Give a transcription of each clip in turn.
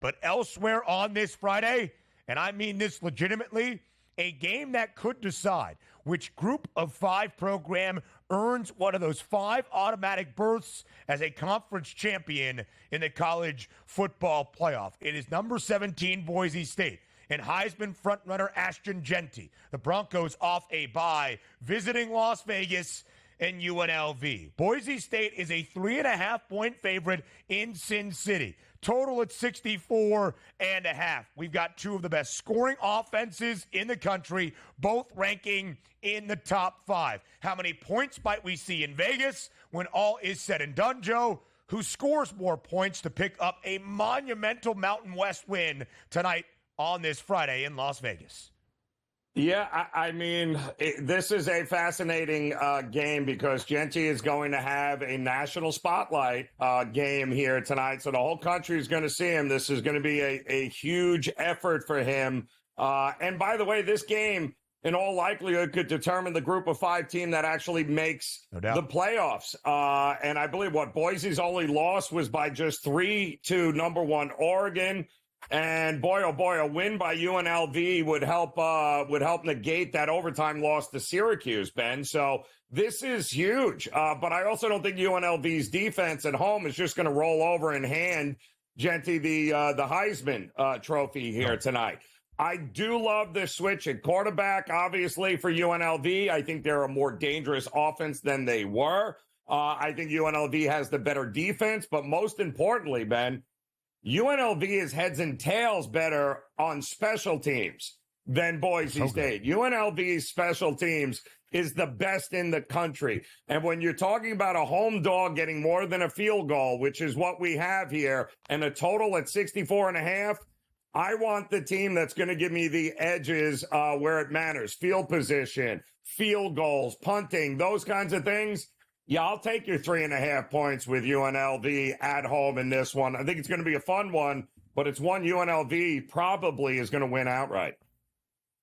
But elsewhere on this Friday, and I mean this legitimately, a game that could decide which group of 5 program earns one of those 5 automatic berths as a conference champion in the college football playoff. It is number 17 Boise State and Heisman frontrunner Ashton Jeanty. The Broncos off a bye, visiting Las Vegas and UNLV. Boise State is a 3.5-point favorite in Sin City. Total at 64.5. We've got 2 of the best scoring offenses in the country, both ranking in the top 5. How many points might we see in Vegas when all is said and done, Joe? Who scores more points to pick up a monumental Mountain West win tonight on this Friday in Las Vegas? Yeah, I mean, this is a fascinating game because Jeanty is going to have a national spotlight game here tonight. So the whole country is going to see him. This is going to be a huge effort for him. And by the way, this game, in all likelihood, could determine the group of 5 team that actually makes the playoffs. And I believe Boise's only loss was by just 3 to number 1 Oregon. And boy, oh boy, a win by UNLV would help negate that overtime loss to Syracuse, Ben. So this is huge. But I also don't think UNLV's defense at home is just going to roll over and hand Jeanty the Heisman trophy here tonight. I do love this switch at quarterback, obviously, for UNLV. I think they're a more dangerous offense than they were. I think UNLV has the better defense, but most importantly, Ben, UNLV is heads and tails better on special teams than Boise State. UNLV's special teams is the best in the country. And when you're talking about a home dog getting more than a field goal, which is what we have here, and a total at 64.5, I want the team that's going to give me the edges where it matters. Field position, field goals, punting, those kinds of things. Yeah, I'll take your 3.5 points with UNLV at home in this one. I think it's going to be a fun one, but it's one UNLV probably is going to win outright.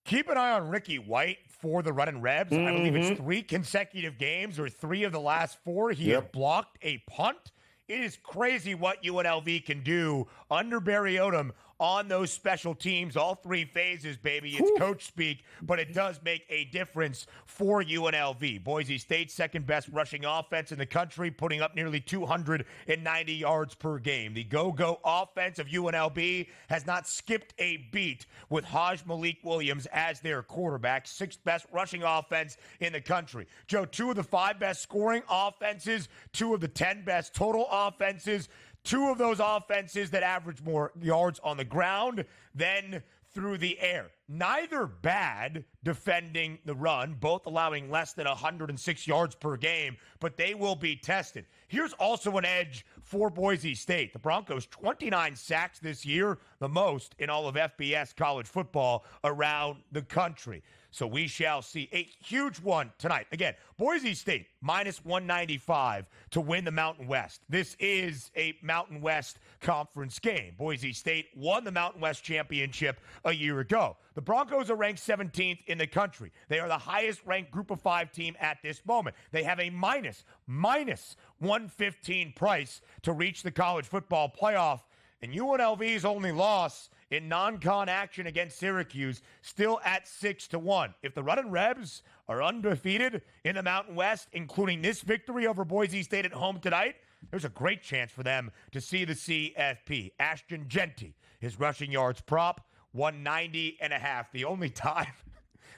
Keep an eye on Ricky White for the Runnin' Rebs. I believe it's 3 consecutive games or 3 of the last 4. He has blocked a punt. It is crazy what UNLV can do under Barry Odom on those special teams, all 3 phases, baby. It's coach speak, but it does make a difference for UNLV. Boise State's second best rushing offense in the country, putting up nearly 290 yards per game. The go-go offense of UNLV has not skipped a beat with Haj Malik Williams as their quarterback, 6th best rushing offense in the country. Joe, 2 of the 5 best scoring offenses, 2 of the 10 best total offenses, 2 of those offenses that average more yards on the ground than through the air. Neither bad defending the run, both allowing less than 106 yards per game, but they will be tested. Here's also an edge for Boise State. The Broncos, 29 sacks this year, the most in all of FBS college football around the country. So we shall see a huge one tonight. Again, Boise State minus 195 to win the Mountain West. This is a Mountain West conference game. Boise State won the Mountain West championship a year ago. The Broncos are ranked 17th in the country. They are the highest ranked group of 5 team at this moment. They have a minus 115 price to reach the college football playoff. And UNLV's only loss in non-con action against Syracuse still at 6-1. If the Runnin' Rebs are undefeated in the Mountain West, including this victory over Boise State at home tonight, there's a great chance for them to see the CFP. Ashton Jeanty, his rushing yards prop, 190.5.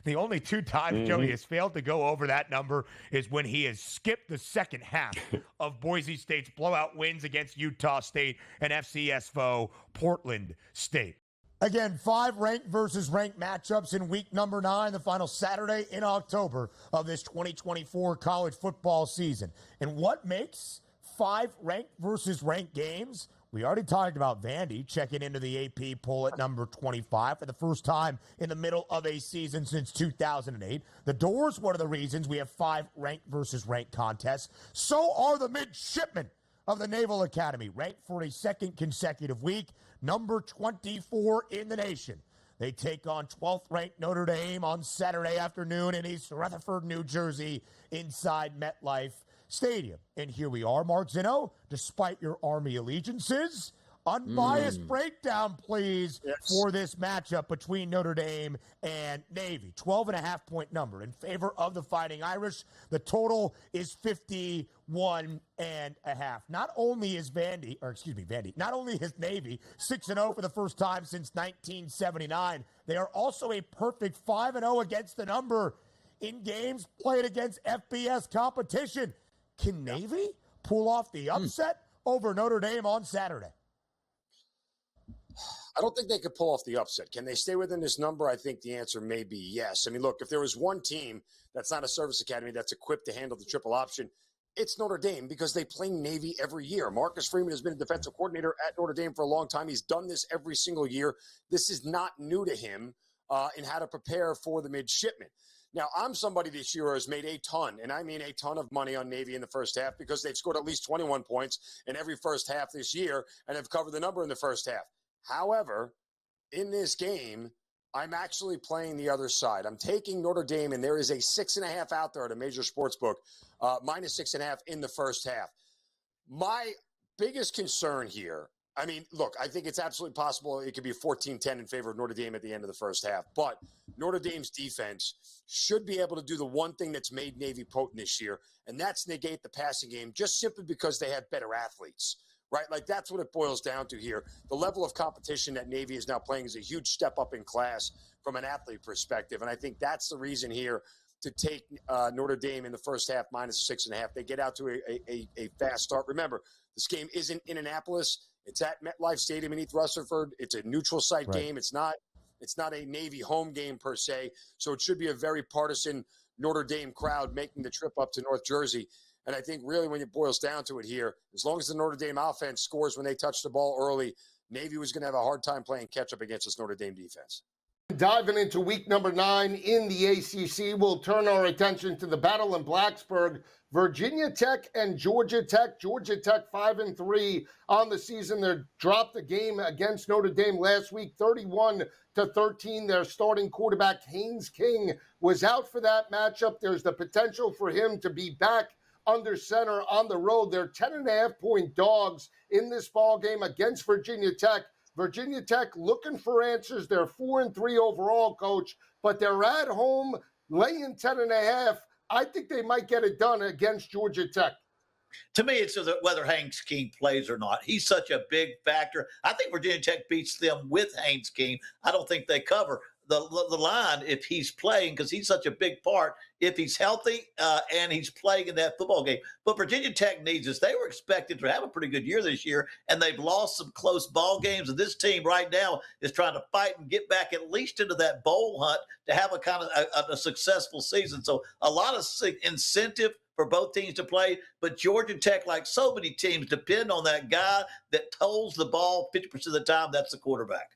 The only 2 times Joey has failed to go over that number is when he has skipped the second half of Boise State's blowout wins against Utah State and FCS foe Portland State. Again, 5 ranked versus ranked matchups in week number 9, the final Saturday in October of this 2024 college football season. And what makes 5 ranked versus ranked games? We already talked about Vandy checking into the AP poll at number 25 for the first time in the middle of a season since 2008. The Doors, one of the reasons we have 5 ranked versus ranked contests. So are the midshipmen of the Naval Academy, ranked for a second consecutive week, number 24 in the nation. They take on 12th ranked Notre Dame on Saturday afternoon in East Rutherford, New Jersey, inside MetLife Stadium. And here we are, Mark Zinno, despite your Army allegiances, Unbiased breakdown, please, for this matchup between Notre Dame and Navy. 12.5-point number in favor of the Fighting Irish. The total is 51.5. Not only is not only is Navy 6-0 for the first time since 1979, they are also a perfect 5-0 against the number in games played against FBS competition. Can Navy pull off the upset over Notre Dame on Saturday? I don't think they could pull off the upset. Can they stay within this number? I think the answer may be yes. I mean, look, if there was one team that's not a service academy that's equipped to handle the triple option, it's Notre Dame, because they play Navy every year. Marcus Freeman has been a defensive coordinator at Notre Dame for a long time. He's done this every single year. This is not new to him in how to prepare for the midshipmen. Now, I'm somebody this year who has made a ton, and I mean a ton of money on Navy in the first half, because they've scored at least 21 points in every first half this year and have covered the number in the first half. However, in this game, I'm actually playing the other side. I'm taking Notre Dame, and there is a 6.5 out there at a major sports book, minus 6.5 in the first half. My biggest concern here, I mean, look, I think it's absolutely possible it could be 14-10 in favor of Notre Dame at the end of the first half. But Notre Dame's defense should be able to do the one thing that's made Navy potent this year, and that's negate the passing game, just simply because they have better athletes. Right? Like, that's what it boils down to here. The level of competition that Navy is now playing is a huge step up in class from an athlete perspective. And I think that's the reason here to take Notre Dame in the first half minus 6.5. They get out to a fast start. Remember, this game isn't in Annapolis. It's at MetLife Stadium in East Rutherford. It's a neutral site game. It's not a Navy home game per se. So it should be a very partisan Notre Dame crowd making the trip up to North Jersey. And I think really when it boils down to it here, as long as the Notre Dame offense scores when they touch the ball early, Navy was going to have a hard time playing catch-up against this Notre Dame defense. Diving into week number 9 in the ACC, we'll turn our attention to the battle in Blacksburg. Virginia Tech and Georgia Tech. Georgia Tech 5-3 on the season. They dropped the game against Notre Dame last week, 31-13. Their starting quarterback, Haynes King, was out for that matchup. There's the potential for him to be back under center on the road. They're 10.5-point dogs in this ball game against Virginia Tech. Virginia Tech looking for answers. They're 4-3 overall, Coach, but they're at home laying 10.5. I think they might get it done against Georgia Tech. To me, it's whether Haynes King plays or not. He's such a big factor. I think Virginia Tech beats them with Haynes King. I don't think they cover the line if he's playing, because he's such a big part if he's healthy and he's playing in that football game. But Virginia Tech needs this. They were expected to have a pretty good year this year, and they've lost some close ball games. And this team right now is trying to fight and get back at least into that bowl hunt to have a kind of a successful season. So a lot of incentive for both teams to play. But Georgia Tech, like so many teams, depend on that guy that holds the ball 50% of the time. That's the quarterback.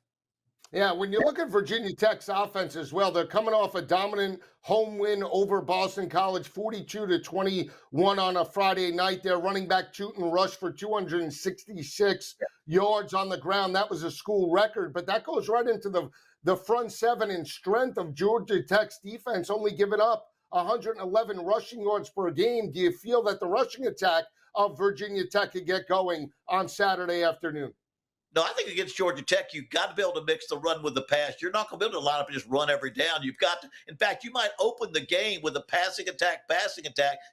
Yeah, when you look at Virginia Tech's offense as well, they're coming off a dominant home win over Boston College, 42-21 on a Friday night. Their running back Chutin rushed for 266 yards on the ground. That was a school record, but that goes right into the front seven in strength of Georgia Tech's defense, only giving up 111 rushing yards per game. Do you feel that the rushing attack of Virginia Tech could get going on Saturday afternoon? No, I think against Georgia Tech, you've got to be able to mix the run with the pass. You're not going to be able to line up and just run every down. You've got to, in fact, you might open the game with a passing attack,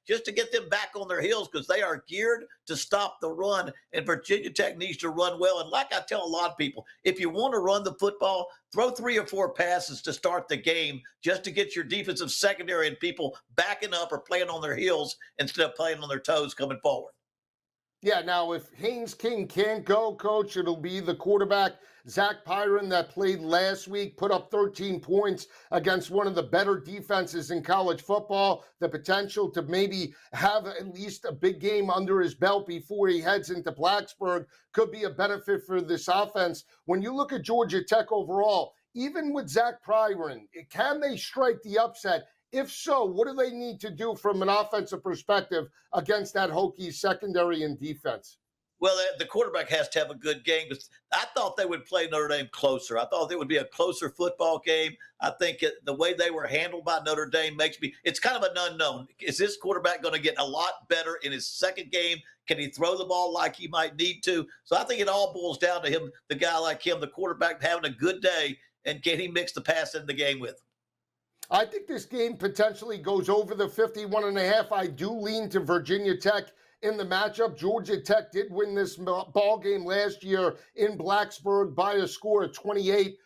just to get them back on their heels, because they are geared to stop the run, and Virginia Tech needs to run well. And like I tell a lot of people, if you want to run the football, throw 3 or 4 passes to start the game just to get your defensive secondary and people backing up or playing on their heels instead of playing on their toes coming forward. Yeah, now if Haynes King can't go, Coach, it'll be the quarterback, Zach Pyron, that played last week, put up 13 points against one of the better defenses in college football. The potential to maybe have at least a big game under his belt before he heads into Blacksburg could be a benefit for this offense. When you look at Georgia Tech overall, even with Zach Pyron, can they strike the upset? If so, what do they need to do from an offensive perspective against that Hokies secondary and defense? Well, the quarterback has to have a good game. But I thought they would play Notre Dame closer. I thought it would be a closer football game. I think the way they were handled by Notre Dame makes me – it's kind of an unknown. Is this quarterback going to get a lot better in his second game? Can he throw the ball like he might need to? So I think it all boils down to him, the guy like him, the quarterback having a good day, and can he mix the pass in the game with him? I think this game potentially goes over the 51.5. I do lean to Virginia Tech in the matchup. Georgia Tech did win this ball game last year in Blacksburg by a score of 28-27.